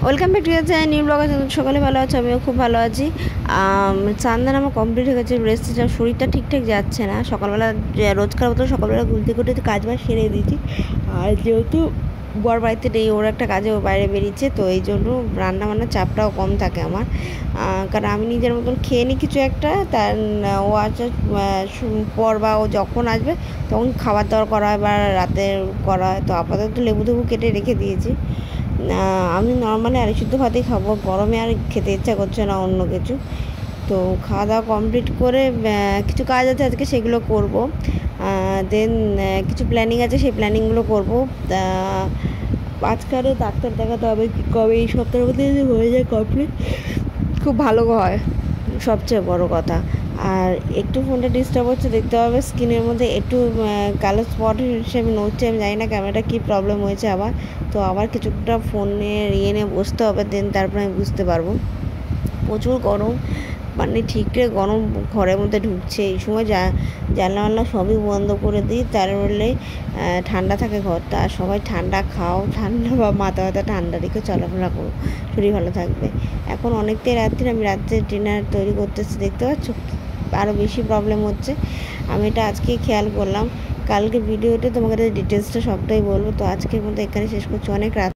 Welcome back to the new blog. সকালে ভালো আছে, আমিও খুব ভালো আছি। চান্দান আমার কমপ্লিট হয়ে গেছে, রেস্টে শরীরটা ঠিকঠাক যাচ্ছে না। সকালবেলা রোজকার মতো সকালবেলা ঘুম থেকে উঠে কাজ বাজ সেরে দিয়েছি। আর যেহেতু বর বাড়িতে নেই, ওর একটা কাজে ও বাইরে বেরিয়েছে, তো এই জন্য রান্নাবান্নার চাপটাও কম থাকে আমার। কারণ আমি নিজের মতন খেয়ে নিই কিছু একটা, তার ও আসে পর বা ও যখন আসবে তখন খাবার দাবার করা হয় বা রাতের করা হয়। তো আপাতত লেবু টেবু কেটে রেখে দিয়েছি। আমি নর্মালি আলু সিদ্ধ ভাতই খাবো, গরমে আর খেতে ইচ্ছা করছে না অন্য কিছু। তো খাওয়া দাওয়া কমপ্লিট করে কিছু কাজ আছে আজকে, সেগুলো করব। দেন কিছু প্ল্যানিং আছে, সেই প্ল্যানিংগুলো করবো। আজকে আরও ডাক্তার দেখাতে হবে, কবে এই সপ্তাহের মধ্যে যদি হয়ে যায় কমপ্লিট খুব ভালো হয়, সবচেয়ে বড় কথা। আর একটু ফোনটা ডিস্টার্ব হচ্ছে, দেখতে হবে স্ক্রিনের মধ্যে একটু কালো স্পট হিসেবে নড়ছে। আমি জানি না ক্যামেরাটা কী প্রবলেম হয়েছে আবার। তো আবার কিছুটা ফোনের নিয়ে বসতে হবে, দেন তারপরে আমি বুঝতে পারবো। প্রচুর গরম, মানে ঠিকরে গরম ঘরের মধ্যে ঢুকছে। এই সময় জানলা সবই বন্ধ করে দিই, তার বললে ঠান্ডা থাকে ঘরটা। আর সবাই ঠান্ডা খাও, ঠান্ডা বা মাথা ব্যথা ঠান্ডা রেখে চলাফেরা করো, শরীর ভালো থাকবে। এখন অনেকটাই রাত্রি, আমি রাত্রে ডিনার তৈরি করতেছি, দেখতে পাচ্ছ আরও বেশি প্রবলেম হচ্ছে। আমি এটা আজকেই খেয়াল করলাম, কালকে ভিডিওতে তোমাকে ডিটেলসটা সবটাই বলবো। তো আজকের মধ্যে এখানে শেষ করছি, অনেক রাত।